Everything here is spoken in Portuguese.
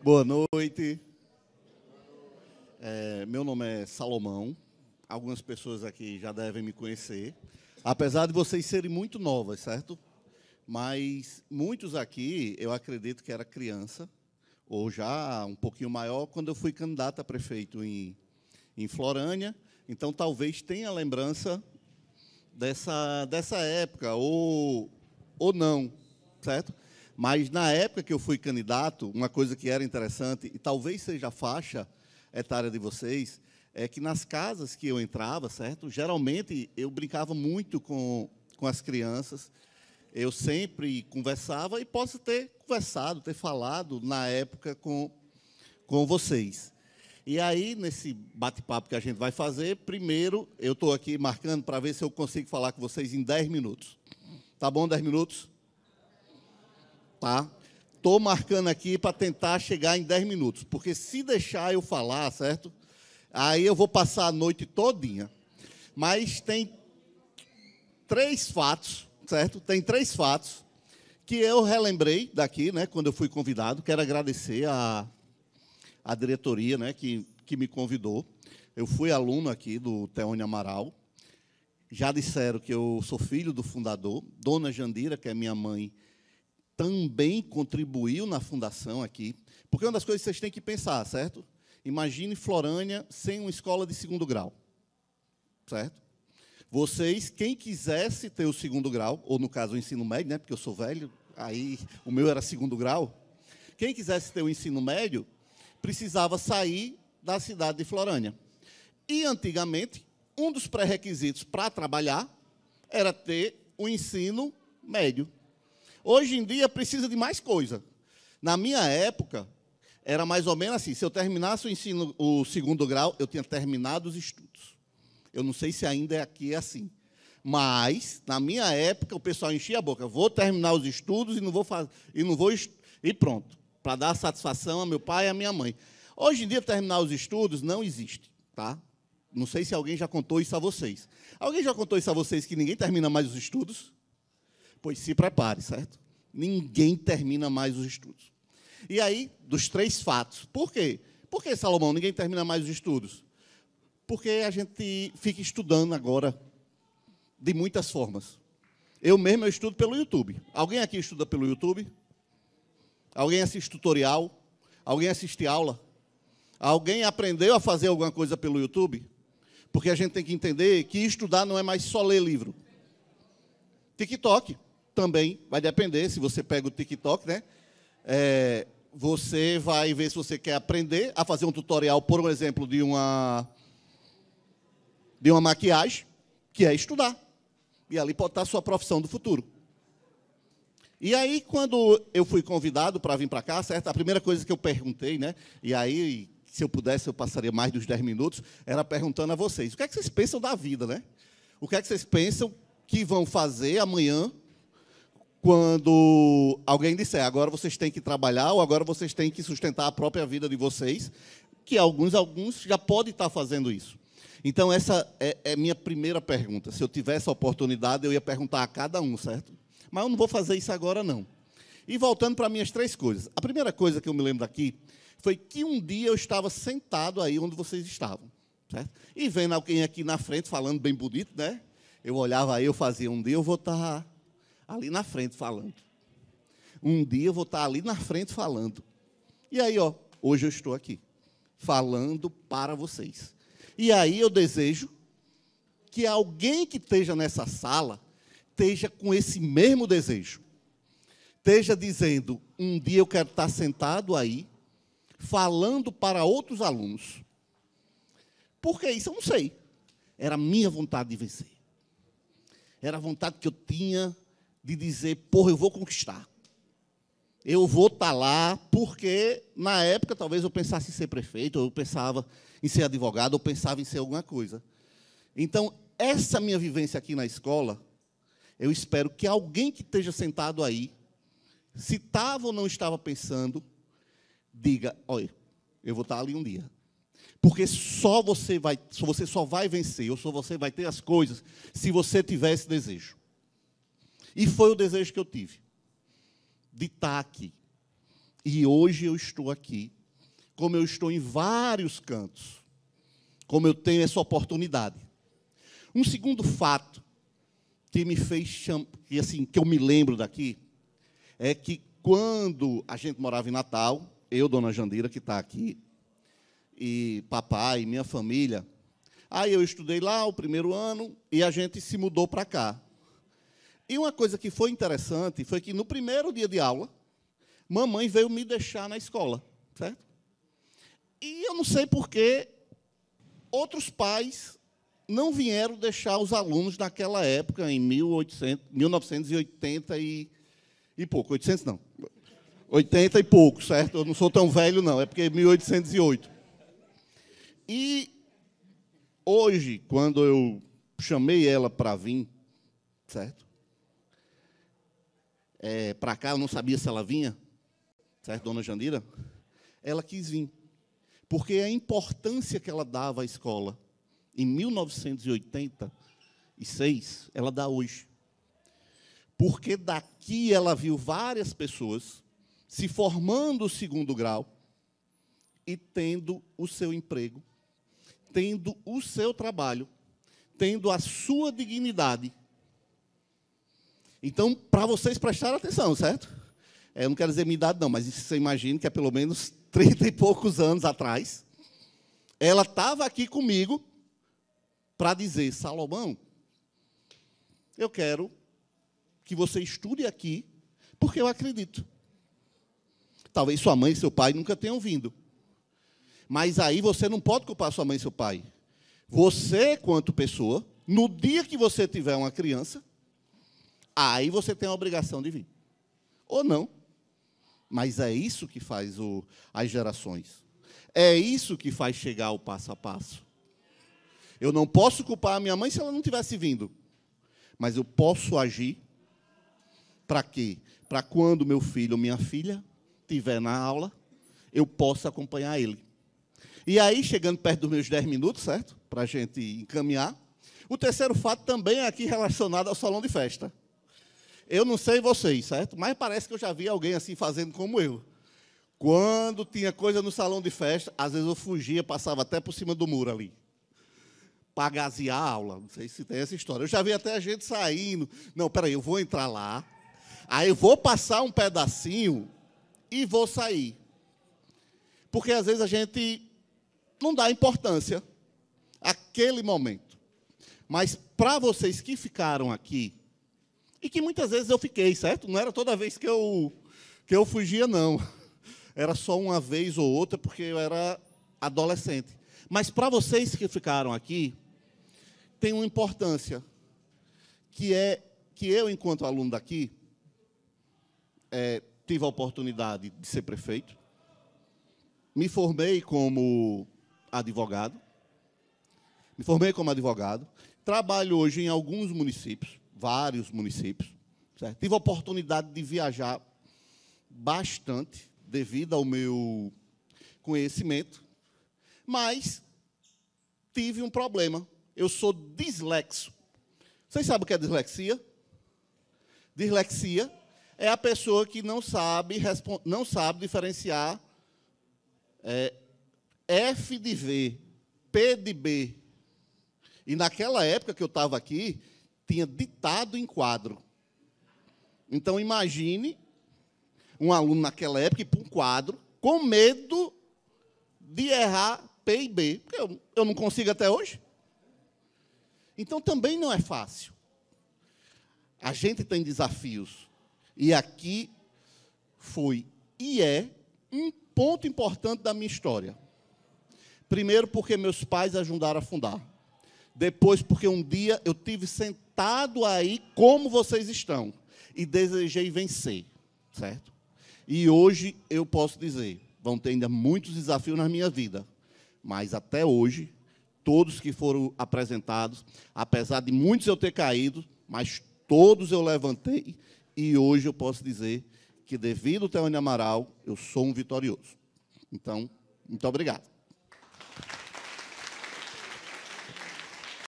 Boa noite. Meu nome é Salomão. Algumas pessoas aqui já devem me conhecer. Apesar de vocês serem muito novas, certo? Mas muitos aqui, eu acredito que era criança, ou já um pouquinho maior, quando eu fui candidato a prefeito em Florânia. Então, talvez tenha lembrança dessa época, ou não, certo? Mas, na época que eu fui candidato, uma coisa que era interessante, e talvez seja a faixa etária de vocês, é que nas casas que eu entrava, certo? Geralmente, eu brincava muito com as crianças, eu sempre conversava, e posso ter conversado, ter falado, na época, com vocês. E aí, nesse bate-papo que a gente vai fazer, primeiro, eu estou aqui marcando para ver se eu consigo falar com vocês em 10 minutos. Tá bom, 10 minutos? Tá? Estou marcando aqui para tentar chegar em 10 minutos, porque se deixar eu falar, certo? Aí eu vou passar a noite todinha. Mas tem 3 fatos, certo? Tem 3 fatos que eu relembrei daqui, né, quando eu fui convidado. Quero agradecer a diretoria, né, que me convidou. Eu fui aluno aqui do Teônio Amaral. Já disseram que eu sou filho do fundador. Dona Jandira, que é minha mãe, também contribuiu na fundação aqui. Porque uma das coisas que vocês têm que pensar, certo? Imagine Florânia sem uma escola de 2º grau, certo? Vocês, quem quisesse ter o 2º grau, ou no caso o ensino médio, né, porque eu sou velho, aí o meu era 2º grau. Quem quisesse ter o ensino médio precisava sair da cidade de Florânia. E, antigamente, um dos pré-requisitos para trabalhar era ter o ensino médio. Hoje em dia, precisa de mais coisa. Na minha época, era mais ou menos assim, se eu terminasse o 2º grau, eu tinha terminado os estudos. Eu não sei se ainda aqui é assim. Mas, na minha época, o pessoal enchia a boca. Vou terminar os estudos e pronto. Para dar satisfação a meu pai e a minha mãe. Hoje em dia, terminar os estudos não existe, tá? Não sei se alguém já contou isso a vocês. Alguém já contou isso a vocês, que ninguém termina mais os estudos? Pois se prepare, certo? Ninguém termina mais os estudos. E aí, dos 3 fatos. Por quê? Por que, Salomão, ninguém termina mais os estudos? Porque a gente fica estudando agora de muitas formas. Eu estudo pelo YouTube. Alguém aqui estuda pelo YouTube? Alguém assiste tutorial? Alguém assiste aula? Alguém aprendeu a fazer alguma coisa pelo YouTube? Porque a gente tem que entender que estudar não é mais só ler livro. TikTok também vai depender. Se você pega o TikTok, né? Você vai ver se você quer aprender a fazer um tutorial, por exemplo, de uma maquiagem, que é estudar. E ali pode estar a sua profissão do futuro. E aí, quando eu fui convidado para vir para cá, certo? A primeira coisa que eu perguntei, né? E aí, se eu pudesse, eu passaria mais dos 10 minutos, era perguntando a vocês, o que é que vocês pensam da vida, né? O que é que vocês pensam que vão fazer amanhã, quando alguém disser, agora vocês têm que trabalhar, ou agora vocês têm que sustentar a própria vida de vocês, que alguns já podem estar fazendo isso. Então, essa é a minha primeira pergunta. Se eu tivesse a oportunidade, eu ia perguntar a cada um, certo? Mas eu não vou fazer isso agora, não. E voltando para minhas 3 coisas. A primeira coisa que eu me lembro daqui foi que um dia eu estava sentado aí onde vocês estavam, certo? E vendo alguém aqui na frente falando bem bonito, né? Eu olhava aí, eu fazia, um dia eu vou estar ali na frente falando. Um dia eu vou estar ali na frente falando. E aí, ó, hoje eu estou aqui, falando para vocês. E aí eu desejo que alguém que esteja nessa sala esteja com esse mesmo desejo. Esteja dizendo, um dia eu quero estar sentado aí, falando para outros alunos. Por que isso? Eu não sei. Era a minha vontade de vencer. Era a vontade que eu tinha de dizer, porra, eu vou conquistar. Eu vou estar lá, porque, na época, talvez eu pensasse em ser prefeito, ou eu pensava em ser advogado, ou pensava em ser alguma coisa. Então, essa minha vivência aqui na escola, eu espero que alguém que esteja sentado aí, se estava ou não estava pensando, diga, olha, eu vou estar ali um dia. Porque você só vai vencer, ou só você vai ter as coisas, se você tiver esse desejo. E foi o desejo que eu tive, de estar aqui. E hoje eu estou aqui, como eu estou em vários cantos, como eu tenho essa oportunidade. Um segundo fato que me fez que eu me lembro daqui, é que quando a gente morava em Natal, eu, dona Jandira, que está aqui, e papai, minha família, aí eu estudei lá o primeiro ano e a gente se mudou para cá. E uma coisa que foi interessante foi que no primeiro dia de aula, mamãe veio me deixar na escola, certo? E eu não sei por que outros pais não vieram deixar os alunos naquela época, em 1980 e pouco. 800 não. 80 e pouco, certo? Eu não sou tão velho, não. É porque é 1808. E hoje, quando eu chamei ela para vir, certo? Para cá, eu não sabia se ela vinha, certo, dona Jandira? Ela quis vir. Porque a importância que ela dava à escola em 1986, ela dá hoje. Porque daqui ela viu várias pessoas se formando o segundo grau e tendo o seu emprego, tendo o seu trabalho, tendo a sua dignidade. Então, para vocês prestarem atenção, certo? Eu não quero dizer minha idade, não, mas você imagina que é pelo menos 30 e poucos anos atrás, ela estava aqui comigo para dizer: Salomão, eu quero que você estude aqui, porque eu acredito. Talvez sua mãe e seu pai nunca tenham vindo. Mas aí você não pode culpar sua mãe e seu pai. Você, quanto pessoa, no dia que você tiver uma criança, aí você tem a obrigação de vir. Ou não. Mas é isso que faz as gerações. É isso que faz chegar o passo a passo. Eu não posso culpar a minha mãe se ela não tivesse vindo. Mas eu posso agir para quê? Para quando meu filho ou minha filha estiver na aula, eu possa acompanhar ele. E aí, chegando perto dos meus 10 minutos, certo? Para a gente encaminhar. O terceiro fato também é aqui relacionado ao salão de festa. Eu não sei vocês, certo? Mas parece que eu já vi alguém assim fazendo como eu. Quando tinha coisa no salão de festa, às vezes eu fugia, passava até por cima do muro ali, para gasear a aula. Não sei se tem essa história. Eu já vi até a gente saindo. Não, peraí, eu vou entrar lá, aí eu vou passar um pedacinho e vou sair. Porque às vezes a gente não dá importância àquele momento. Mas para vocês que ficaram aqui, e que muitas vezes eu fiquei, certo? Não era toda vez que eu fugia, não. Era só uma vez ou outra, porque eu era adolescente. Mas para vocês que ficaram aqui, tem uma importância, que é que eu, enquanto aluno daqui, tive a oportunidade de ser prefeito, me formei como advogado, trabalho hoje em alguns municípios, vários municípios, certo? Tive a oportunidade de viajar bastante, devido ao meu conhecimento, mas tive um problema. Eu sou dislexo. Vocês sabem o que é dislexia? Dislexia é a pessoa que não sabe diferenciar F de V, P de B. E naquela época que eu estava aqui, tinha ditado em quadro. Então, imagine um aluno naquela época ir para um quadro com medo de errar P e B, porque eu não consigo até hoje. Então, também não é fácil. A gente tem desafios. E aqui foi e é um ponto importante da minha história. Primeiro, porque meus pais ajudaram a fundar. Depois, porque um dia eu tive sentado aí como vocês estão e desejei vencer, certo? E hoje eu posso dizer, vão ter ainda muitos desafios na minha vida, mas até hoje, todos que foram apresentados, apesar de muitos eu ter caído, mas todos eu levantei, e hoje eu posso dizer que, devido ao Teone Amaral, eu sou um vitorioso. Então, muito obrigado.